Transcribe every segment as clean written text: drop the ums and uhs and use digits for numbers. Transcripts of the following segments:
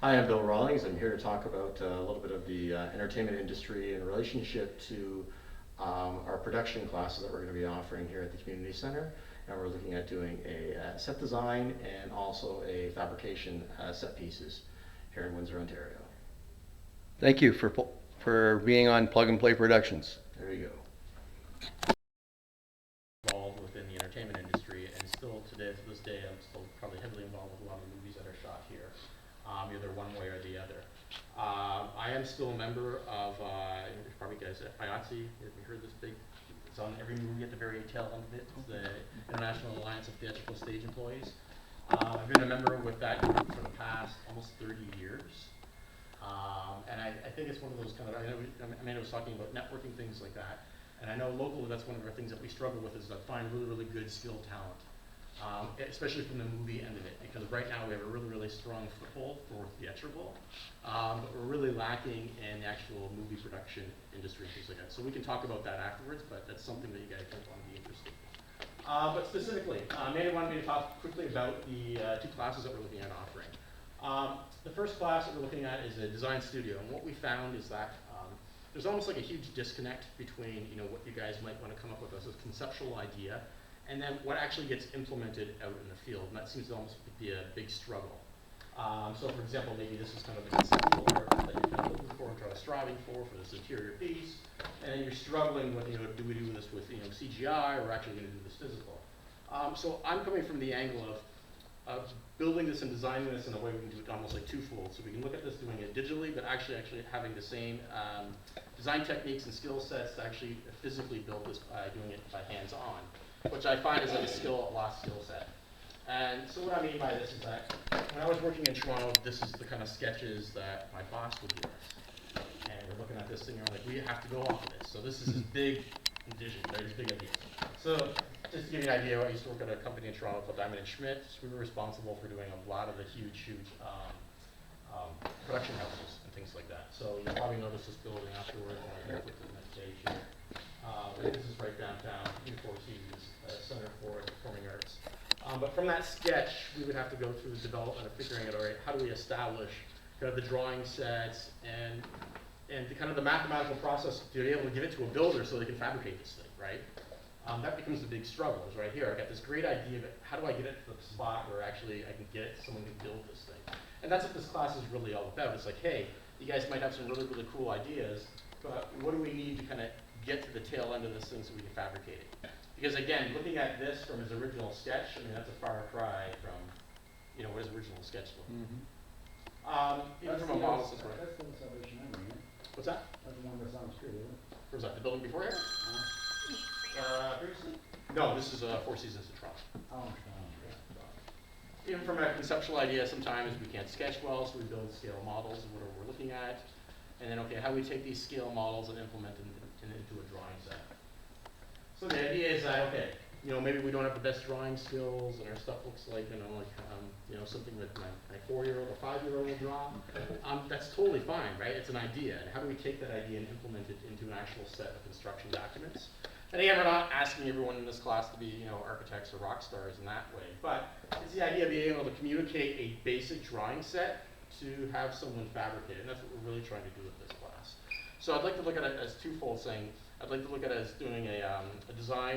Hi, I'm Bill Rawlings. I'm here to talk about a little bit of the entertainment industry in relationship to our production classes that we're going to be offering here at the community center. And we're looking at doing a set design and also a fabrication set pieces here in Windsor, Ontario. Thank you for being on Plug and Play Productions. There you go. Involved within the entertainment industry, and still today, to this day, I'm still probably heavily involved with a lot of the movies that are shot here, either one way or the other. I am still a member of, you probably guys, IATSE. Have you heard this big? It's on every movie at the very tail end of it. It's the International Alliance of Theatrical Stage Employees. I've been a member with that group for the past almost 30 years. And I think it's one of those kind of, I was talking about networking, things like that. And I know locally that's one of our things that we struggle with is to find really, really good skilled talent, especially from the movie end of it. Because right now we have a really, really strong foothold for theatrical, but we're really lacking in the actual movie production industry and things like that. So we can talk about that afterwards, but that's something that you guys might want to be interested in. But specifically, Manny wanted me to talk quickly about the two classes that we're looking at offering. The first class that we're looking at is a design studio, and what we found is that there's almost like a huge disconnect between what you guys might want to come up with as a conceptual idea and then what actually gets implemented out in the field, and that seems to almost be a big struggle. So for example, maybe this is kind of the conceptual art that you're kind of looking for, kind of striving for this interior piece, and then you're struggling with, do we do this with CGI, or we're actually going to do this physical? So I'm coming from the angle of building this and designing this in a way we can do it almost like twofold. So we can look at this doing it digitally, but actually having the same design techniques and skill sets to actually physically build this by doing it by hands-on, which I find is like a lost skill set. And so what I mean by this is that when I was working in Toronto, this is the kind of sketches that my boss would give us. And we're looking at this thing, and we're like, we have to go off of this. So this is his big vision, right? His big idea. So just to give you an idea, I used to work at a company in Toronto called Diamond & Schmidt. We were responsible for doing a lot of the huge production houses and things like that. So you'll probably notice this building afterwards when I look at the next page here. This is right downtown, Four Seasons Center for Performing Arts. But from that sketch, we would have to go through the development of figuring out, all right, how do we establish kind of the drawing sets and the kind of the mathematical process to be able to give it to a builder so they can fabricate this thing, right? That becomes the big struggle, is right here. I got this great idea, but how do I get it to the spot where actually I can get it, someone can build this thing? And that's what this class is really all about. It's like, hey, you guys might have some really, really cool ideas, but what do we need to kind of get to the tail end of this thing so we can fabricate it? Because again, looking at this from his original sketch, I mean, that's a far cry from, what his original sketch looked. Even from a model system. That's the Salvation Army, right? What's that? That's the one that's on the street, isn't it? Where's that, the building before here? Previously? No, this is Four Seasons in Toronto. Oh, Even from a conceptual idea, sometimes we can't sketch well, so we build scale models of whatever we're looking at. And then, okay, how do we take these scale models and implement them into a drawing set? So the idea is that, okay, maybe we don't have the best drawing skills, and our stuff looks like, something that my 4-year-old or 5-year-old will draw. That's totally fine, right? It's an idea. And how do we take that idea and implement it into an actual set of construction documents? And again, we're not asking everyone in this class to be, architects or rock stars in that way, but it's the idea of being able to communicate a basic drawing set to have someone fabricate it, and that's what we're really trying to do with this class. So I'd like to look at it as twofold, saying I'd like to look at it as doing a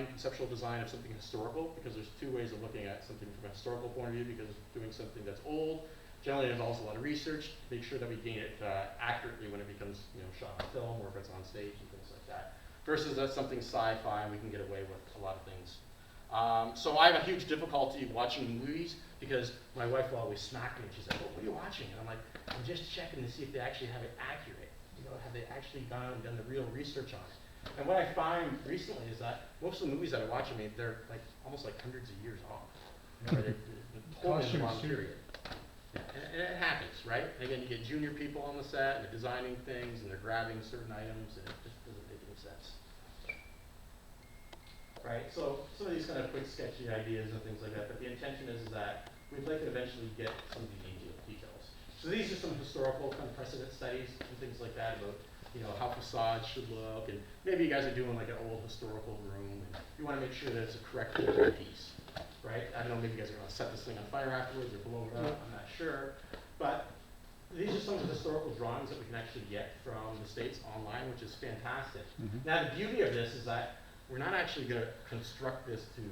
conceptual design of something historical, because there's two ways of looking at something from a historical point of view, because doing something that's old generally involves a lot of research to make sure that we gain it accurately when it becomes, shot on film or if it's on stage and things like that. Versus that's something sci-fi and we can get away with a lot of things. So I have a huge difficulty watching movies because my wife will always smack me and she's like, "Oh, what are you watching?" And I'm like, "I'm just checking to see if they actually have it accurate. Have they actually gone and done the real research on it?" And what I find recently is that most of the movies that I watch, they're like almost like hundreds of years off. They're totally in the wrong period. Yeah, and it happens, right? And again, you get junior people on the set and they're designing things and they're grabbing certain items and it just doesn't make any sense. Right, so some of these kind of quick sketchy ideas and things like that, but the intention is that we'd like to eventually get some of the details. So these are some historical kind of precedent studies and things like that about how facades should look, and maybe you guys are doing like an old historical room and you want to make sure that it's a correct piece, right? I don't know, maybe you guys are going to set this thing on fire afterwards or blow it up, I'm not sure. But the some of the historical drawings that we can actually get from the States online, which is fantastic. Mhm. Now, the beauty of this is that we're not actually gonna construct this to,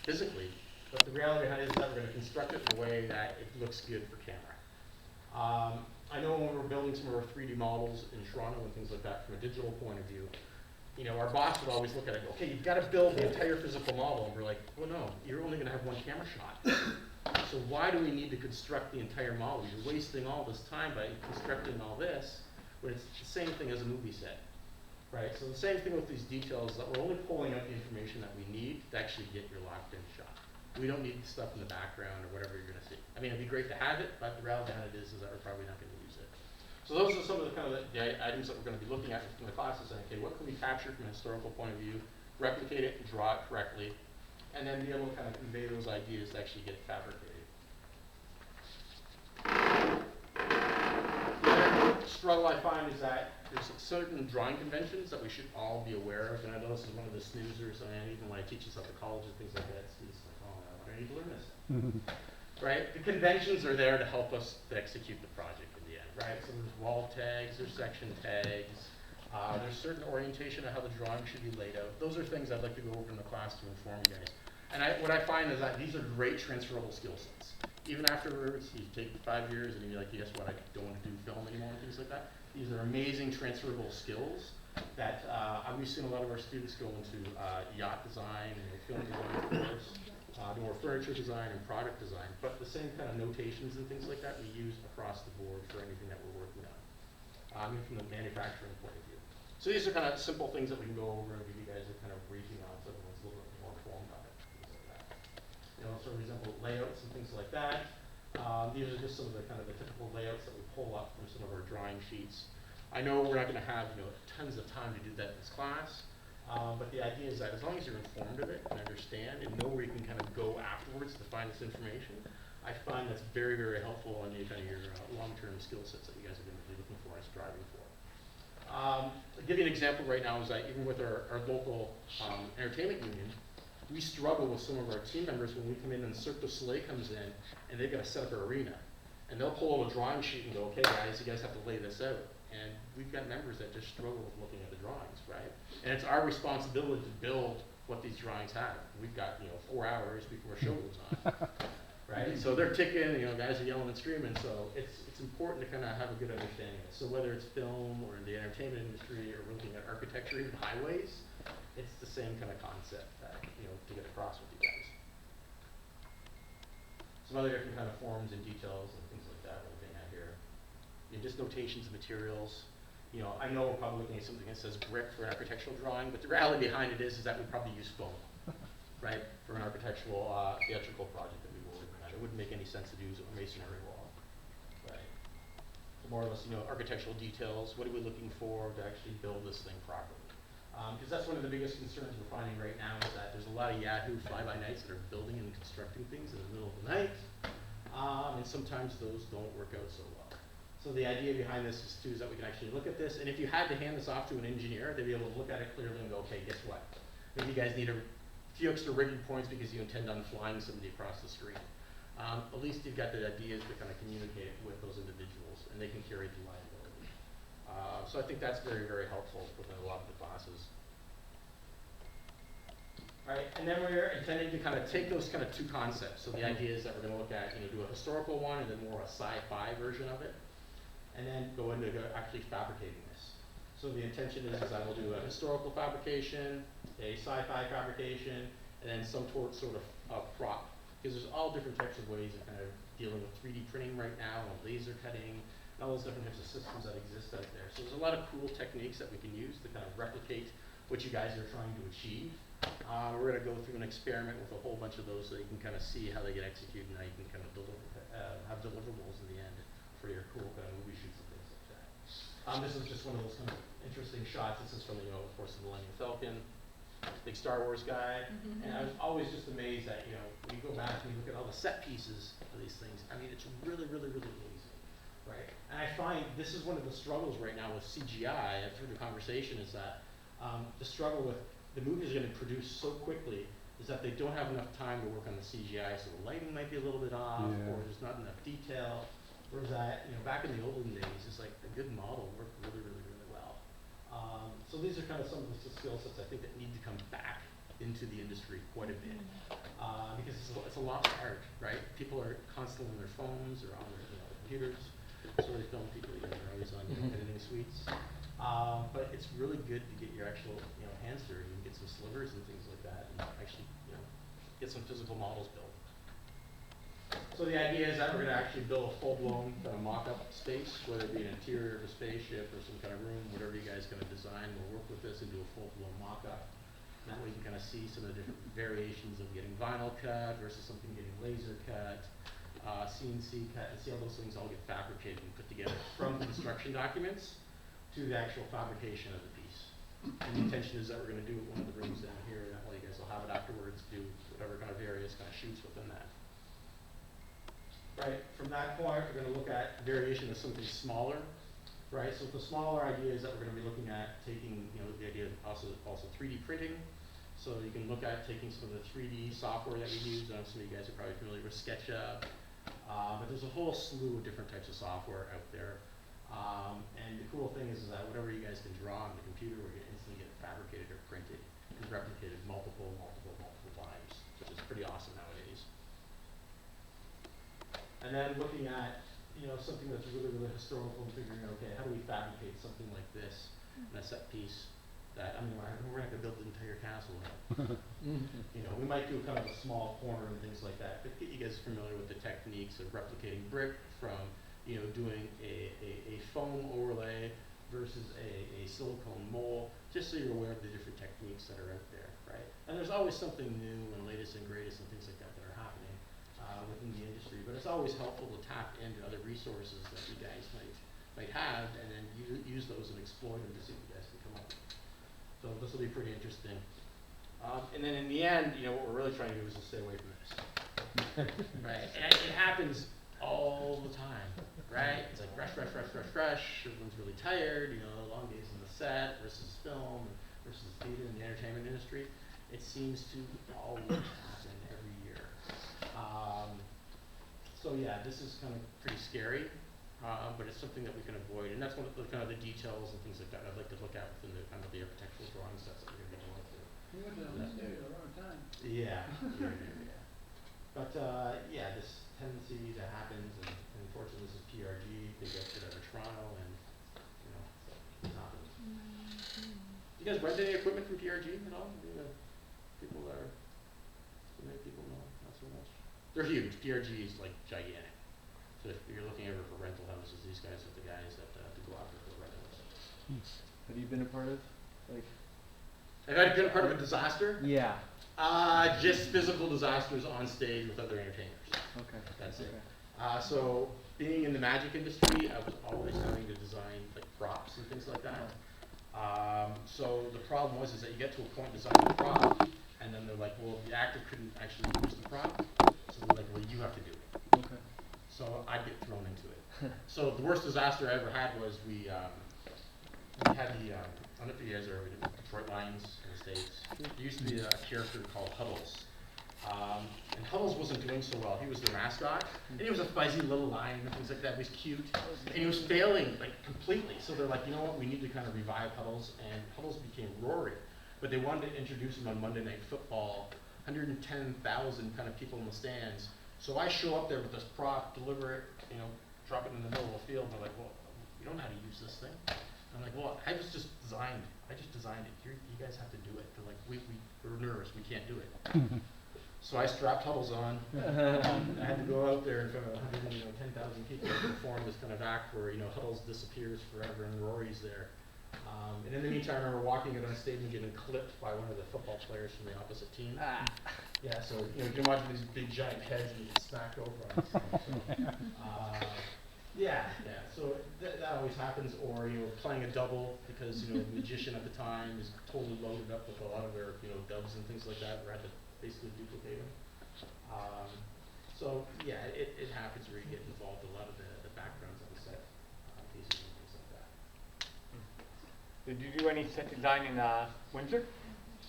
physically, but the reality behind it is that we're gonna construct it in a way that it looks good for camera. I know when we're building some of our 3D models in Toronto and things like that from a digital point of view, our boss would always look at it, okay, you've got to build the entire physical model. And we're like, well, no, you're only going to have one camera shot. So why do we need to construct the entire model? You're wasting all this time by constructing all this, when it's the same thing as a movie set, right? So the same thing with these details, that we're only pulling out the information that we need to actually get your locked-in shot. We don't need the stuff in the background or whatever you're going to see. I mean, it'd be great to have it, but the reality behind it is that we're probably not going to use it. So those are some of the kind of the items that we're going to be looking at in the classes. And okay, what can we capture from a historical point of view, replicate it, draw it correctly, and then be able to kind of convey those ideas to actually get it fabricated. The other struggle I find is that there's certain drawing conventions that we should all be aware of. And I know this is one of the snoozers, and even when I teach this at the college and things like that, students are like, oh, I need to learn this. Right? The conventions are there to help us to execute the project in the end, right? So there's wall tags, there's section tags, there's certain orientation of how the drawing should be laid out. Those are things I'd like to go over in the class to inform you guys. And what I find is that these are great transferable skill sets. Even afterwards, you take 5 years and you're like, guess what, I don't want to do film anymore and things like that. These are amazing transferable skills that we've seen a lot of our students go into yacht design and film design course. More furniture design and product design, but the same kind of notations and things like that we use across the board for anything that we're working on, even from the manufacturing point of view. So these are kind of simple things that we can go over and give you guys a kind of briefing on so everyone's a little bit more informed on it, things like that. So for example, layouts and things like that. These are just some of the kind of the typical layouts that we pull up from some of our drawing sheets. I know we're not going to have tons of time to do that in this class. But the idea is that as long as you're informed of it and understand and know where you can kind of go afterwards to find this information, I find that's very, very helpful on your long-term skill sets that you guys are going to be looking for and striving for. I'll give you an example right now is that even with our local entertainment union, we struggle with some of our team members when we come in and Cirque du Soleil comes in and they've got to set up an arena. And they'll pull out a drawing sheet and go, okay guys, you guys have to lay this out. And we've got members that just struggle with looking at the drawings, right? And it's our responsibility to build what these drawings have. We've got, 4 hours before a show goes on, right? And so they're ticking, guys are yelling and screaming. So it's important to kind of have a good understanding of it. So whether it's film or in the entertainment industry or looking at architecture, even highways, it's the same kind of concept that, to get across with you guys. Some other different kind of forms and details and things like that we're looking at here. Just notations of materials. I know we're probably looking at something that says brick for an architectural drawing, but the reality behind it is that we probably use foam, right, for an architectural theatrical project that we were working on. It wouldn't make any sense to use a masonry wall, right? So more or less, architectural details. What are we looking for to actually build this thing properly? Because that's one of the biggest concerns we're finding right now is that there's a lot of Yahoo fly-by-nights that are building and constructing things in the middle of the night, and sometimes those don't work out so well. So the idea behind this is that we can actually look at this, and if you had to hand this off to an engineer, they'd be able to look at it clearly and go, okay, guess what? Maybe you guys need a few extra rigging points because you intend on flying somebody across the street. At least you've got the ideas to kind of communicate with those individuals, and they can carry the liability. So I think that's very, very helpful within a lot of the classes. All right, and then we're intending to kind of take those kind of two concepts. So the idea is that we're going to look at, do a historical one and then more a sci-fi version of it, and then go into actually fabricating this. So the intention is that we'll do a historical fabrication, a sci-fi fabrication, and then some sort of prop. Because there's all different types of ways of kind of dealing with 3D printing right now, and laser cutting, and all those different types of systems that exist out there. So there's a lot of cool techniques that we can use to kind of replicate what you guys are trying to achieve. We're going to go through an experiment with a whole bunch of those so you can kind of see how they get executed and how you can kind of have deliverables in the end for your cool kind of movie shoots and things like that. This is just one of those kind of interesting shots. This is from, of course, the Millennium Falcon, big Star Wars guy. And I was always just amazed that, when you go back and you look at all the set pieces of these things, I mean, it's really, really, really amazing, right? And I find this is one of the struggles right now with CGI, through the conversation, is that the struggle with the movies are getting produced so quickly is that they don't have enough time to work on the CGI, so the lighting might be a little bit off, or there's not enough detail. Whereas back in the olden days, it's like a good model worked really, really, really well. So these are kind of some of the skill sets I think that need to come back into the industry quite a bit. Because it's a lost art, right? People are constantly on their phones or on their computers. Sorry, film people, they're always on editing suites. But it's really good to get your actual hands dirty and get some slivers and things like that, and actually get some physical models built. So the idea is that we're going to actually build a full-blown kind of mock-up space, whether it be an interior of a spaceship or some kind of room, whatever you guys are going to design. We'll work with this and do a full-blown mock-up. That way you can kind of see some of the different variations of getting vinyl cut versus something getting laser cut, CNC cut, and see how those things all get fabricated and put together from the construction documents to the actual fabrication of the piece. And the intention is that we're going to do it one of the rooms down here, and that way you guys will have it afterwards, do whatever kind of various kind of shoots within that. Right, from that point, we're going to look at variation of something smaller, right? So the smaller idea is that we're going to be looking at taking, the idea of also 3D printing. So you can look at taking some of the 3D software that we use. I know some of you guys are probably familiar with SketchUp, but there's a whole slew of different types of software out there. And the cool thing is that whatever you guys can draw on the computer, we're going to instantly get it fabricated or printed and replicated multiple times, which is pretty awesome nowadays. And then looking at, something that's really, really historical and figuring out, okay, how do we fabricate something like this in a set piece that, we're not gonna build the entire castle. We might do kind of a small corner and things like that, but get you guys familiar with the techniques of replicating brick from, doing a foam overlay versus a silicone mold, just so you're aware of the different techniques that are out there, right? And there's always something new and latest and greatest and things like that that are happening within the industry, but it's always helpful to tap into other resources that you guys might have, and then use those and exploit them to see what you guys can come up with. So this will be pretty interesting. And then in the end, what we're really trying to do is to stay away from this. Right? And it happens all the time, right? It's like rush. Everyone's really tired, long days on the set versus film versus theater and the entertainment industry. It seems to always happen every year. So yeah, this is kind of pretty scary, but it's something that we can avoid, and that's one of the kind of the details and things like that I'd like to look at within the kind of the architectural drawing sets that we're going to be going through. You went down the stairs at the wrong time. Yeah. But yeah, this tendency that happens, and unfortunately this is PRG, they get it out of Toronto, and so it happens. You guys rent any equipment from PRG at all? People are, so many people know, not so much. They're huge. PRG is like gigantic. So if you're looking ever for rental houses, these guys are the guys that go after for rentals. Have you been a part of, Have I been a part of a disaster? Yeah. Just physical disasters on stage with other entertainers. Okay. That's okay. it. So being in the magic industry, I was always having to design like props and things like that. So the problem was is that you get to a point designing the prop, and then they're like, well, the actor couldn't actually use the prop, so they're like, well, you have to do it. Okay. So I'd get thrown into it. So the worst disaster I ever had was we had the, I don't know if you guys are in Detroit Lions in the States. There used to be a character called Huddles. And Huddles wasn't doing so well. He was the mascot, and he was a fuzzy little lion and things like that. He was cute, and he was failing like completely. So they're like, you know what, we need to kind of revive Huddles, and Huddles became Rory. But they wanted to introduce him on Monday Night Football, 110,000 kind of people in the stands. So I show up there with this prop, deliver it, drop it in the middle of the field. And they're like, well, you don't know how to use this thing. And I'm like, well, I just designed it. You guys have to do it. They're like, we're nervous, we can't do it. So I strapped Huddles on. I had to go out there in front of 10,000 people and perform this kind of act where Huddles disappears forever and Rory's there. And in the meantime, I remember walking it on stage and getting clipped by one of the football players from the opposite team. Yeah, so you can imagine these big giant heads and you get smacked over on stage. Yeah. So that always happens, or playing a double because the magician at the time is totally loaded up with a lot of their dubs and things like that. Where I had to basically duplicate them. So yeah, it happens where you get involved in a lot of the backgrounds on the set pieces and things like that. Did you do any set design in Windsor?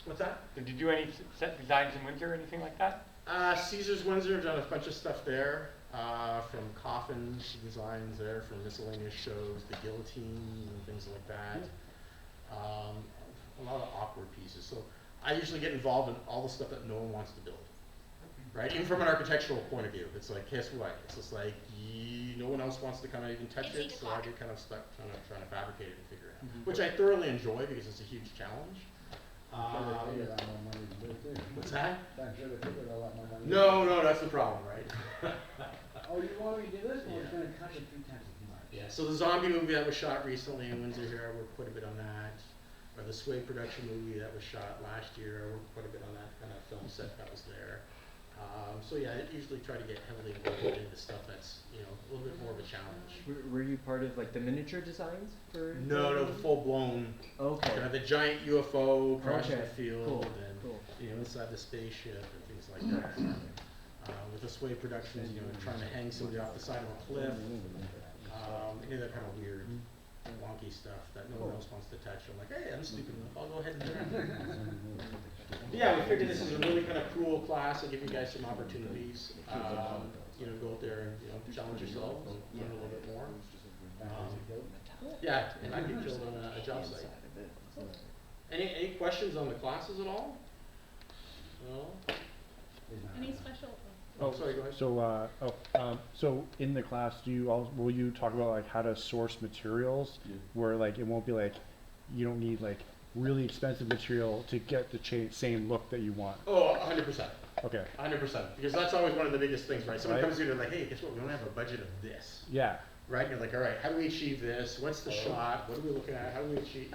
What's that? Did you do any set designs in Windsor or anything like that? Caesars Windsor, done a bunch of stuff there. from coffins, designs there, from miscellaneous shows, the guillotines and things like that. A lot of awkward pieces. So I usually get involved in all the stuff that no one wants to build. Right? Even from an architectural point of view, it's like, guess what? It's just like, no one else wants to kind of even touch it, so I get kind of stuck trying to fabricate it and figure it out. Which I thoroughly enjoy because it's a huge challenge. What's that? No, that's the problem, right? Oh, you already did this one, Yeah. it's gonna cut it 3 times as much. Yeah, so the zombie movie that was shot recently in Windsor here, I worked quite a bit on that. Or the Sway production movie that was shot last year, I worked quite a bit on that kind of film set that was there. So yeah, I usually try to get heavily involved into stuff that's, a little bit more of a challenge. Were you part of like the miniature designs for? No, the full blown, Okay. kind of the giant UFO crossing the Okay, field cool, and, cool. inside the spaceship and things like that. With the Sway Productions, trying to hang somebody off the side of a cliff. Any of that kind of weird, wonky stuff that no one else wants to touch. I'm like, hey, I'm stupid enough, I'll go ahead and do that. Yeah, we figured this is a really kind of cool class to give you guys some opportunities. Go out there and, challenge yourself and learn a little bit more. Yeah, and I can build on a job site. Any questions on the classes at all? No? Any special? Oh, sorry, go ahead. So in the class, will you talk about like how to source materials, where like it won't be like you don't need like really expensive material to get the same look that you want? Oh, 100%. Okay. 100%. Because that's always one of the biggest things, right? Someone Right. comes to you and they're like, hey, guess what? We don't have a budget of this. Yeah. Right? And you're like, all right, how do we achieve this? What's the shot? What are we looking at? How do we achieve,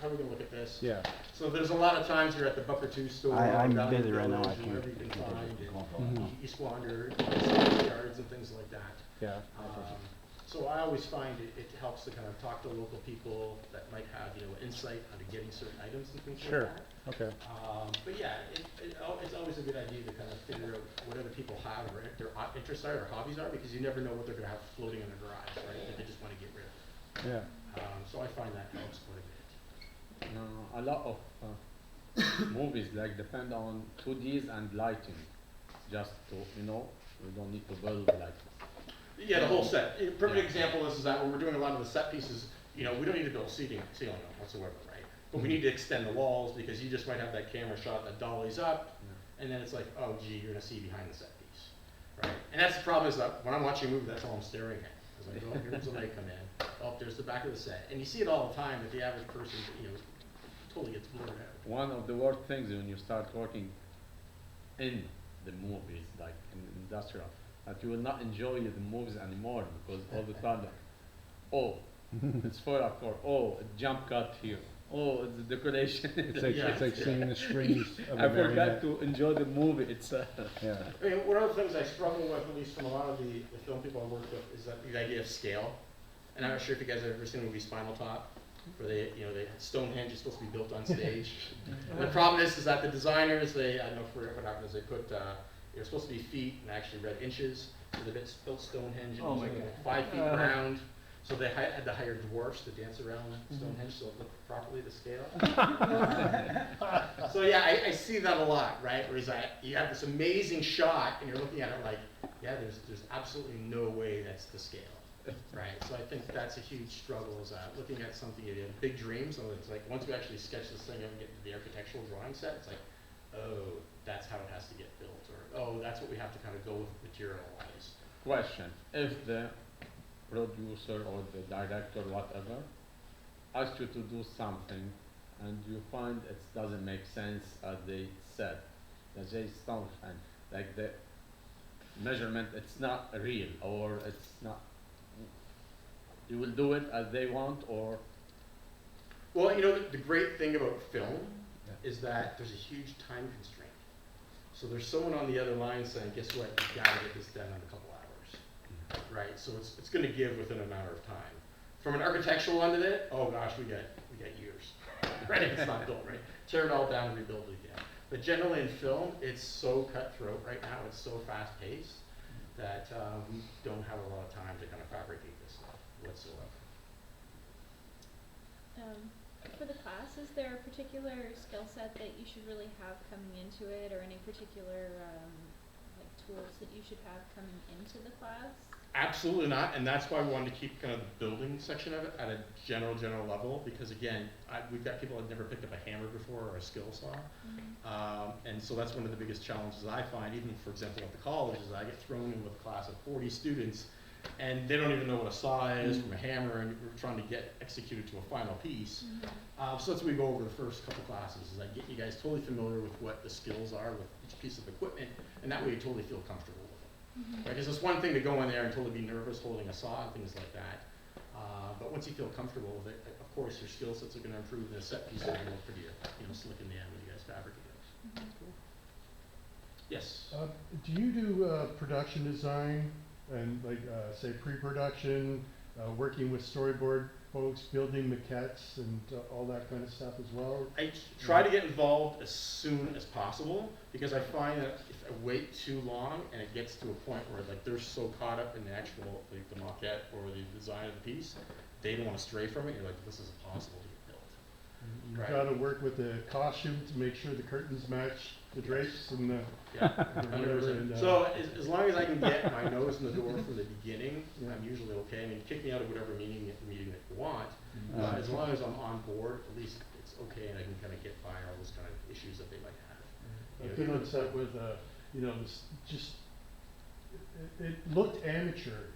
how are we going to look at this? Yeah. So there's a lot of times you're at the Buck or Two store, I'm down in busy the right now, village, I and wherever you can't can find, Mhm. and you squander sales yards and things like that. Yeah. So I always find it helps to kind of talk to local people that might have, insight onto getting certain items and things Sure. like that. Okay. But yeah, it's always a good idea to kind of figure out what other people have or their interests are or hobbies are, because you never know what they're going to have floating in their garage, right? That they just want to get rid of. Yeah. So I find that helps quite a bit. A lot of movies like depend on 2Ds and lighting, just to we don't need to build like. Yeah, the whole set. A perfect Yeah. example is that when we're doing a lot of the set pieces, we don't need to build ceiling whatsoever, right? But we need to extend the walls because you just might have that camera shot that dollies up, and then it's like, oh gee, you're gonna see behind the set piece, right? And that's the problem is that when I'm watching a movie, that's all I'm staring at. It's like, oh, here's the light come in. Oh, there's the back of the set, and you see it all the time. That the average person, totally gets blurred out. One of the worst things when you start working in the movies, like in industrial, that you will not enjoy the movies anymore because all the time, like, oh, it's 4 o'clock. Oh, a jump cut here. Oh, it's the decoration. It's like Yeah. it's like seeing the strings of I a forgot marionette. to enjoy the movie. It's Yeah. I mean, one of the things I struggle with, at least from a lot of the film people I work with, is that the idea of scale. And I'm not sure if you guys have ever seen the movie Spinal Tap, where they Stonehenge is supposed to be built on stage. The problem is that the designers, I don't know what happened is they put, they're supposed to be feet and actually read inches. So they built Stonehenge and it Oh was my like God. 5 feet round. So they had to hire dwarfs to dance around Stonehenge so it looked properly to scale. So yeah, I see that a lot, right? Whereas you have this amazing shot and you're looking at it like, yeah, there's absolutely no way that's the scale, right? So I think that's a huge struggle is looking at something, you have big dreams, so it's like once we actually sketch this thing and get to the architectural drawing set, it's like, oh, that's how it has to get built, or oh, that's what we have to kind of go with material-wise. question. If the producer or the director, whatever, asks you to do something and you find it doesn't make sense as they said, that they don't, and like the measurement, it's not real, or it's not, you will do it as they want, or Well, the great thing about film is that there's a huge time constraint. So there's someone on the other line saying, guess what, you gotta get this done in a couple hours, right? So it's gonna give within a matter of time. From an architectural end of it, oh gosh, we got years, right? If it's not built, right? Tear it all down and rebuild it again. But generally in film, it's so cutthroat right now, it's so fast paced that we don't have a lot of time to kind of fabricate this stuff whatsoever. For the class, is there a particular skill set that you should really have coming into it, or any particular like tools that you should have coming into the class? Absolutely not, and that's why we wanted to keep kind of the building section of it at a general level, because again, we've got people that have never picked up a hammer before or a skill saw. And so that's one of the biggest challenges I find, even for example at the college, is I get thrown in with a class of 40 students and they don't even know what a saw is from a hammer, and we're trying to get executed to a final piece. So that's what we go over the first couple classes, is I get you guys totally familiar with what the skills are with each piece of equipment, and that way you totally feel comfortable with it. Right? Because it's one thing to go in there and totally be nervous holding a saw and things like that. But once you feel comfortable with it, of course your skill sets are going to improve, and the set pieces are going to look pretty, slick in the end when you guys fabricate those. Yes. Do you do production design and like say pre-production, working with storyboard folks, building maquettes and all that kind of stuff as well? I try to get involved as soon as possible, because I find that if I wait too long and it gets to a point where like they're so caught up in the actual like the maquette or the design of the piece, they don't want to stray from it. You're like, this is impossible to get built. You've Right. got to work with the costume to make sure the curtains match the drapes and the Yeah, whatever. 100%. And, So as long as I can get my nose in the door from the beginning, Yeah. I'm usually okay. I mean, kick me out of whatever meeting that you want, but as long as I'm on board, at least it's okay, and I can kind of get by all those kind of issues that they might have. I've been on set with, this just, it looked amateur,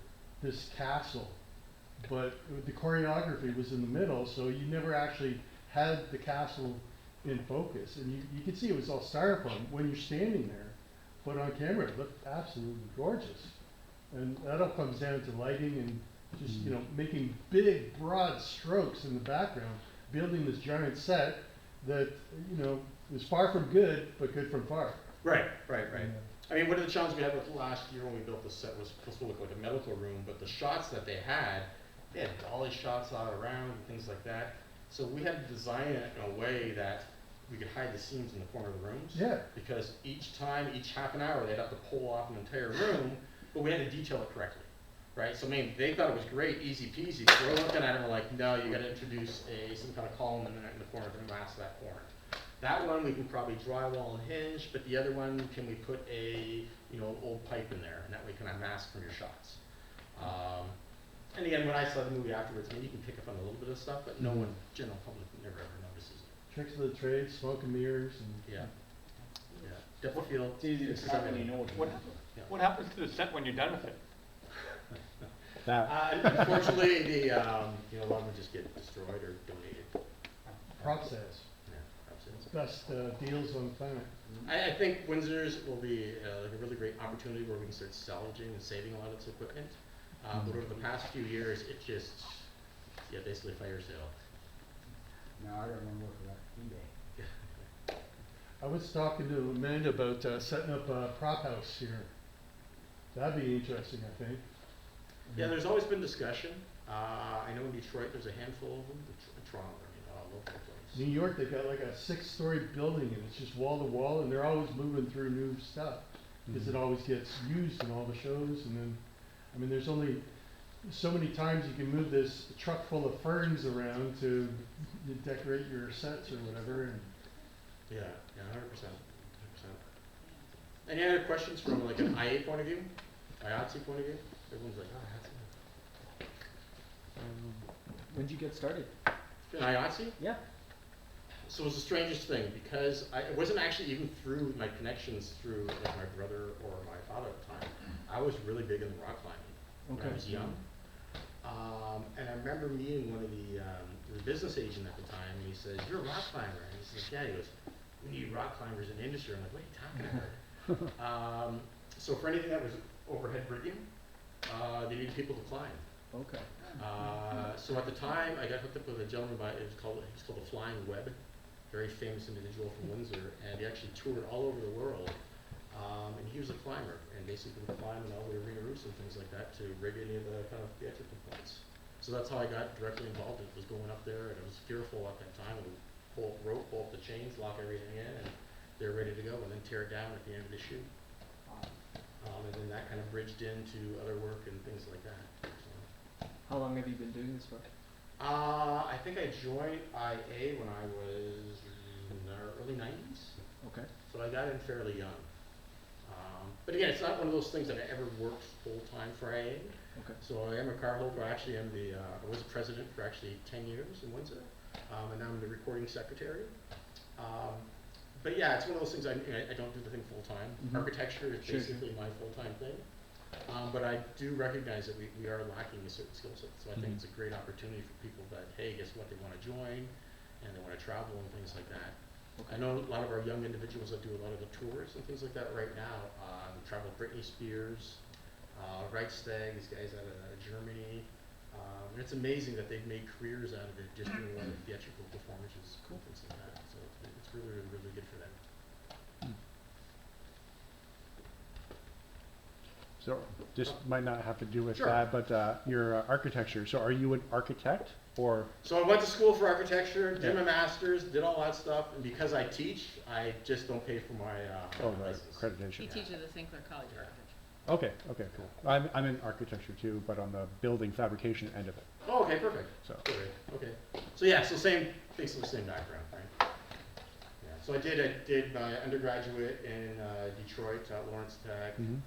this castle, but the choreography was in the middle, so you never actually had the castle in focus, and you could see it was all styrofoam when you're standing there, but on camera it looked absolutely gorgeous. And that all comes down to lighting and just, making big, broad strokes in the background, building this giant set that, is far from good, but good from far. Right. I mean, one of the challenges we had with last year when we built the set was supposed to look like a medical room, but the shots that they had dolly shots all around and things like that. So we had to design it in a way that we could hide the scenes in the corner of the rooms. Yeah. Because each half an hour, they'd have to pull off an entire room, but we had to detail it correctly. Right? So I mean, they thought it was great, easy peasy. So we're looking at it and we're like, no, you got to introduce some kind of column in the corner to mask that corner. That one we can probably drywall and hinge, but the other one, can we put a old pipe in there, and that way you can mask from your shots. And again, when I saw the movie afterwards, I mean, you can pick up on a little bit of stuff, but no one, general public, never ever notices it. Tricks of the trade, smoke and mirrors, and Yeah. Depth of field. It's easy to fixes spot when you everything. know what you're doing. What happens to the set when you're done with it? That, Unfortunately, a lot of them just get destroyed or donated. prop sales. Yeah, prop sales. Best deals on the planet. I think Windsor's will be like a really great opportunity where we can start salvaging and saving a lot of its equipment. But over the past few years, it just, basically fire sale. No, I got one more for that eBay. I was talking to Amanda about setting up a prop house here. That'd be interesting, I think. Yeah, there's always been discussion. I know in Detroit there's a handful of them. In Toronto, all over the place. New York, they've got like a 6-story building and it's just wall to wall, and they're always moving through new stuff because it always gets used in all the shows. And then, I mean, there's only so many times you can move this truck full of ferns around to decorate your sets or whatever. And Yeah, 100%. Any other questions from like an IA point of view? IATSE point of view? Everyone's like, oh, When'd you get started? that's IATSE? Yeah. So it was the strangest thing, because it wasn't actually even through my connections through like my brother or my father at the time. I was really big in the rock climbing when I was young. And I remember meeting one of the business agent at the time, and he says, "You're a rock climber." And he says, "Yeah." He goes, "We need rock climbers in the industry." I'm like, "What are you talking about?" So for anything that was overhead rigging, they needed people to climb. Okay. So at the time, I got hooked up with a gentleman he's called the Flying Web, very famous individual from Windsor, and he actually toured all over the world. And he was a climber, and basically would climb in all the arena roofs and things like that to rig any of the kind of theatrical points. So that's how I got directly involved. It was going up there, and I was fearful at that time. I would pull up rope, pull up the chains, lock everything in, and they're ready to go, and then tear it down at the end of the shoot. And then that kind of bridged into other work and things like that. So. How long have you been doing this for? I think I joined IA when I was in the early 90s. Okay. So I got in fairly young. But again, it's not one of those things that I ever worked full-time for IA. Okay. So I am a cardholder. I actually am I was president for actually 10 years in Windsor, and now I'm the recording secretary. But yeah, it's one of those things I don't do the thing full-time. Mhm. Architecture is Sure, basically my full-time thing. But I do recognize that we are lacking a certain skill set. So I think Mhm. it's a great opportunity for people that, hey, guess what, they want to join and they want to travel and things like that. I know a lot of our young individuals that do a lot of the tours and things like that right now. Travel with Britney Spears, Reichstag, these guys out of Germany. And it's amazing that they've made careers out of it just doing a lot of theatrical performances, cool things like that. So it's really, really, really good for them. So this might not have to do with Sure. that, but your architecture. So are you an architect or? So I went to school for architecture, did Yeah. my master's, did all that stuff, and because I teach, I just don't pay for my Oh, right, license. accreditation. He teaches at St. Clair College of Architecture. Okay, okay, cool. I'm in architecture too, but on the building fabrication end of it. Oh, okay, perfect. So. Great, okay. So yeah, so basically same background, right? Yeah. So I did my undergraduate in Detroit at Lawrence Tech, Mhm.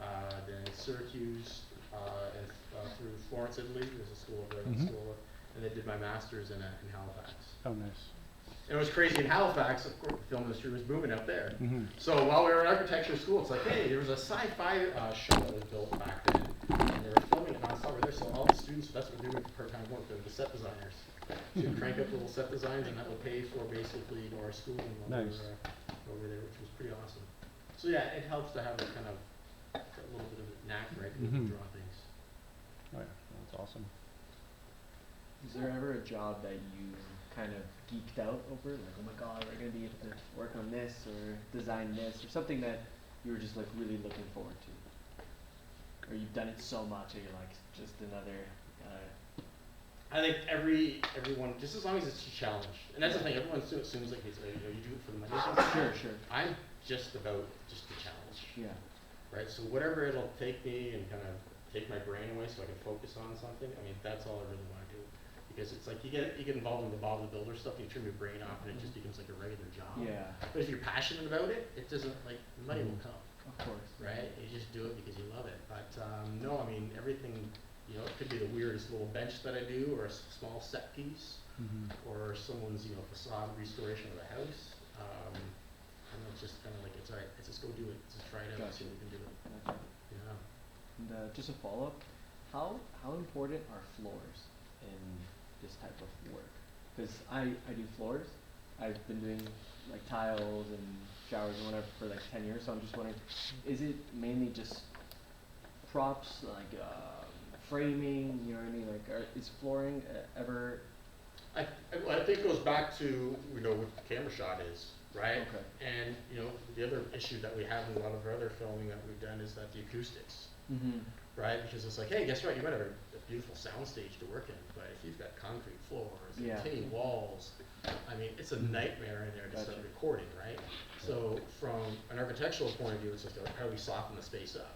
then Syracuse, and through Florence, Italy. There's a school over there, Mhm. school, and then did my master's in Halifax. Oh, nice. And it was crazy in Halifax, of course, the film industry was booming up there. Mhm. So while we were in architecture school, it's like, hey, there was a sci-fi show that was built back then, and they were filming it nonstop there, so all the students, that's what they were part-time work, they were the set designers. So you crank up little set designs, and that would pay for basically, our schooling while we Nice. were over there, which was pretty awesome. So yeah, it helps to have that kind of, a little bit of a knack, right, to Mhm. draw things. Oh yeah, that's awesome. Is there ever a job that you kind of geeked out over? Like, oh my god, we're gonna be able to work on this or design this, or something that you were just like really looking forward to? Or you've done it so much that you're like, just another, I think everyone, just as long as it's a challenge, and that's the thing, everyone assumes like, it's, you do it for the money. sure. I'm just about just the challenge. Yeah. Right, so whatever it'll take me and kind of take my brain away so I can focus on something, I mean, that's all I really want to do. Because it's like, you get involved in the Bob the Builder stuff, and you turn your brain off, and it just becomes like a regular job. Yeah. But if you're passionate about it, it doesn't, like, the money will come, Of course. right? You just do it because you love it. But, no, I mean, everything, it could be the weirdest little bench that I do, or a small set piece, Mhm. or someone's, facade restoration of a house. And it's just kind of like, it's alright, let's just go do it, let's just try it out, and see if we can do it, Okay. yeah. And just a follow-up, how important are floors in this type of work? Because I do floors. I've been doing like tiles and showers and whatever for like 10 years, so I'm just wondering, is it mainly just props, like framing, you know what I mean? Like, is flooring ever? I think it goes back to, what the camera shot is, right? Okay. And, the other issue that we have in a lot of our other filming that we've done is that the acoustics, Mm-hmm. right? Because it's like, hey, guess what, you might have a beautiful soundstage to work in, but if you've got concrete floors and Yeah. tinny walls, I mean, it's a nightmare in there to start Gotcha. recording, right? So from an architectural point of view, it's like, how do we soften the space up?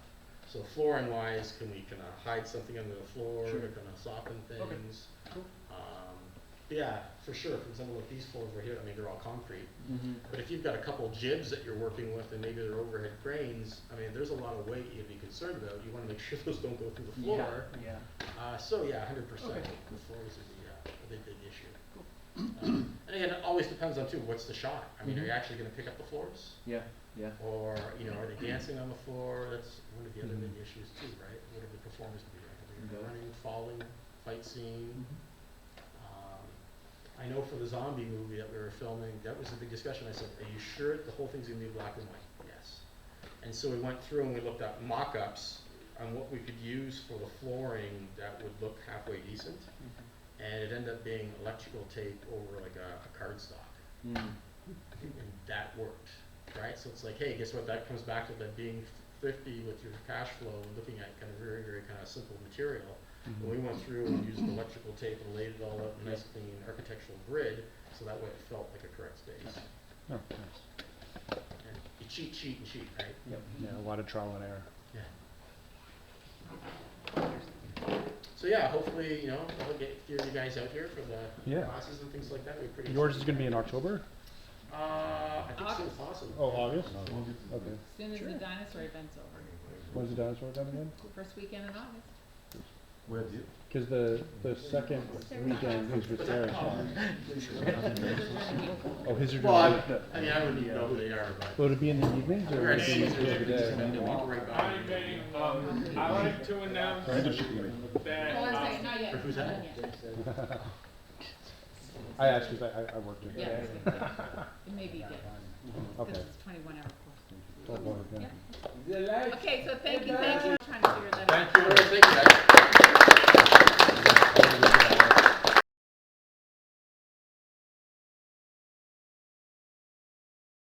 So flooring wise, can we kind of hide something under the floor, Sure. kind of soften Okay. things? Cool. But yeah, for sure, for example, like these floors right here, I mean, they're all concrete. Mm-hmm. But if you've got a couple jibs that you're working with and maybe they're overhead cranes, I mean, there's a lot of weight you'd be concerned about. You wanna make sure those don't go through the floor. Yeah. So yeah, 100%, Okay. the floors is a big issue. And again, it always depends on too, what's the shot? I mean, are you Mhm. actually gonna pick up the floors? Yeah. Yeah. Or, are they dancing on the floor? That's one of the other Mhm. big issues too, right? What are the performers gonna be like? Are they gonna be Yeah. running, falling, fight scene? Mm-hmm. I know for the zombie movie that we were filming, that was a big discussion. I said, are you sure the whole thing's gonna be black and white? Yes. And so we went through and we looked at mock-ups on what we could use for the flooring that would look halfway decent. And it ended up being electrical tape over like a cardstock. Mm. And that worked, right? So it's like, hey, guess what? That comes back to that being thrifty with your cash flow and looking at kind of very, very kind of simple material. And we went through and used electrical tape and laid it all out in a nice clean architectural grid, so that way it felt like a correct space. Oh, nice. And you cheat, right? Yep. Yeah, a lot of trial and error. Yeah. So yeah, hopefully, I'll get you guys out here for the Yeah. classes and things like that. We're pretty Yours is excited. gonna be in October? I think so, it's awesome. Oh, August? Okay. As soon as the dinosaur event's over. When's the dinosaur done again? First weekend in August. Where do you? Because the second weekend is with Sarah. Oh, his are Well, I during the mean, I wouldn't even know who they are, but. Will it be in the evenings or will We're it be at during the day? I like to announce that, One second, not yet. Who's that? Not yet. I asked because I worked in Yeah, there. it may be good, Okay. because it's 21 hour course. Oh, boy, yeah. Okay, so thank you, I'm trying to figure that out. Thank you. Thank you, guys.